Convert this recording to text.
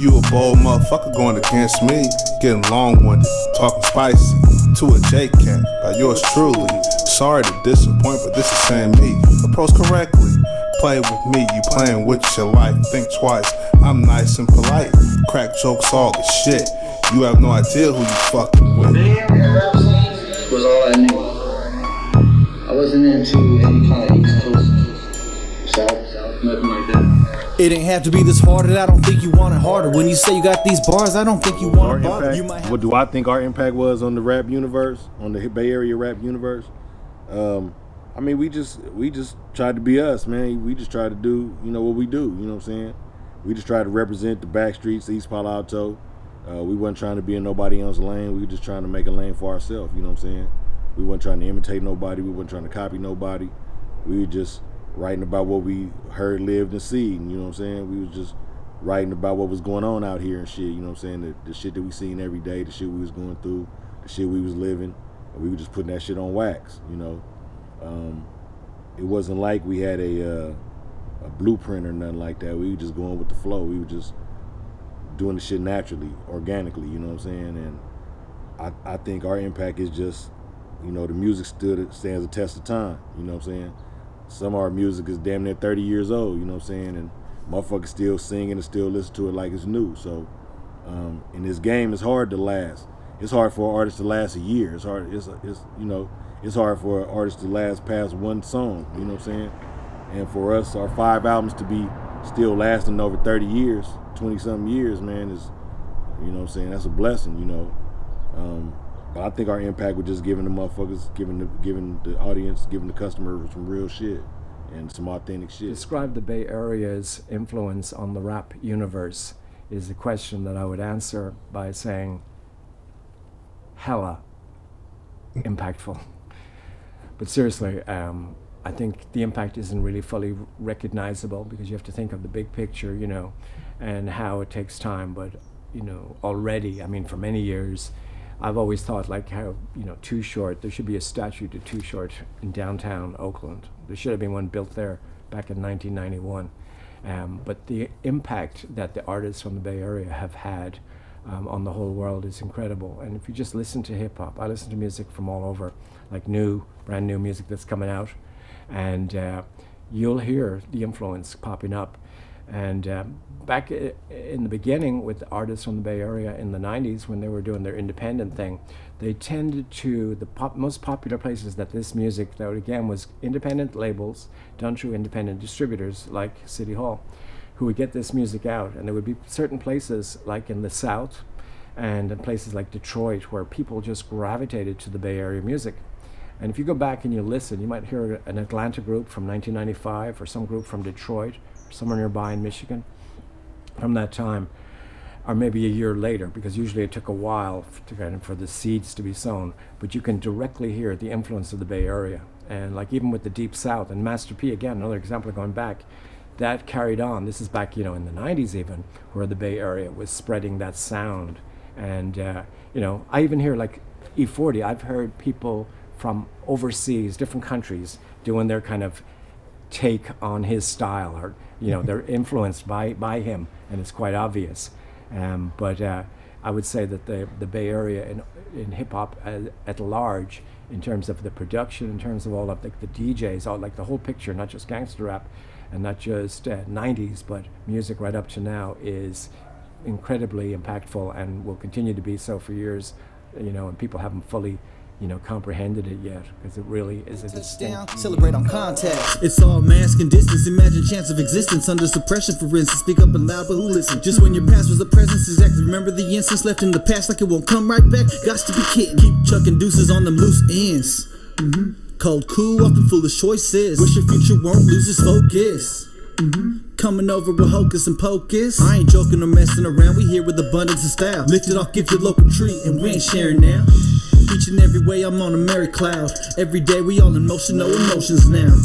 You a bold motherfucker going against me, getting long-winded, talking spicy to a J-Cat by yours truly. Sorry to disappoint, but this is saying me. Approach correctly, play with me, you playing with your life. Think twice, I'm nice and polite. Crack jokes, all the shit. You have no idea who you fucking with. Rap scene was all I knew. I wasn't into any kind of East Coast, South, nothing like that. It ain't have to be this hard, and I don't think you want it harder. When you say you got these bars, I don't think you want to bother. What do I think our impact was on the rap universe, on the Bay Area rap universe? I mean, we just tried to be us, man. We just tried to do, what we do. You know what I'm saying? We just tried to represent the back streets, East Palo Alto. We wasn't trying to be in nobody else's lane. We were just trying to make a lane for ourselves. You know what I'm saying? We weren't trying to imitate nobody. We weren't trying to copy nobody. We were just writing about what we heard, lived, and seen. You know what I'm saying? We was just writing about what was going on out here and shit. You know what I'm saying? The shit that we seen every day, the shit we was going through, the shit we was living. And we were just putting that shit on wax. It wasn't like we had a blueprint or nothing like that. We were just going with the flow. We were just doing the shit naturally, organically. You know what I'm saying? And I think our impact is just, the music stands the test of time. You know what I'm saying? Some of our music is damn near 30 years old, you know what I'm saying? And motherfuckers still singing and still listen to it like it's new. So in this game, it's hard to last. It's hard for an artist to last a year. It's hard for an artist to last past one song, you know what I'm saying? And for us, our 5 albums to be still lasting over 30 years, 20-something years, man, is, you know what I'm saying? That's a blessing, But I think our impact was just giving the motherfuckers, giving the audience, giving the customer some real shit and some authentic shit. Describe the Bay Area's influence on the rap universe is a question that I would answer by saying hella impactful. But seriously, I think the impact isn't really fully recognizable because you have to think of the big picture, and how it takes time. But, already, for many years, I've always thought like how, Too Short, there should be a statue to Too Short in downtown Oakland. There should have been one built there back in 1991. But the impact that the artists from the Bay Area have had on the whole world is incredible. And if you just listen to hip hop, I listen to music from all over, like brand new music that's coming out. And you'll hear the influence popping up. And back in the beginning with the artists from the Bay Area in the 90s when they were doing their independent thing, they tended to, the most popular places that this music, that again was independent labels done through independent distributors like City Hall, who would get this music out. And there would be certain places like in the South and in places like Detroit where people just gravitated to the Bay Area music. And if you go back and you listen, you might hear an Atlanta group from 1995 or some group from Detroit, somewhere nearby in Michigan from that time, or maybe a year later, because usually it took a while for the seeds to be sown. But you can directly hear the influence of the Bay Area. And like even with the Deep South and Master P, again, another example going back, that carried on. This is back, in the 90s even, where the Bay Area was spreading that sound. And, I even hear like E40, I've heard people from overseas, different countries, doing their kind of take on his style, or they're influenced by him, and it's quite obvious. But I would say that the Bay Area in hip hop at large, in terms of the production, in terms of all of the DJs, all like the whole picture, not just gangster rap, and not just 90s, but music right up to now, is incredibly impactful and will continue to be so for years. And people haven't fully comprehended it yet, because it really is a distinct. Celebrate on contact. It's all mask and distance. Imagine chance of existence under suppression, for instance. Speak up and loud, but who listen? Just when your past was the presence, exactly. Remember the instance left in the past, like it won't come right back. Gots to be kidding. Keep chucking deuces on them loose ends. Cold, cool, often foolish choices. Wish your future won't lose its focus. Coming over with hocus and pocus. I ain't joking or messing around. We here with abundance of style. Lift it off, give your local treat, and we ain't sharing now. Each and every way I'm on a merry cloud. Every day we all in motion, no emotions now.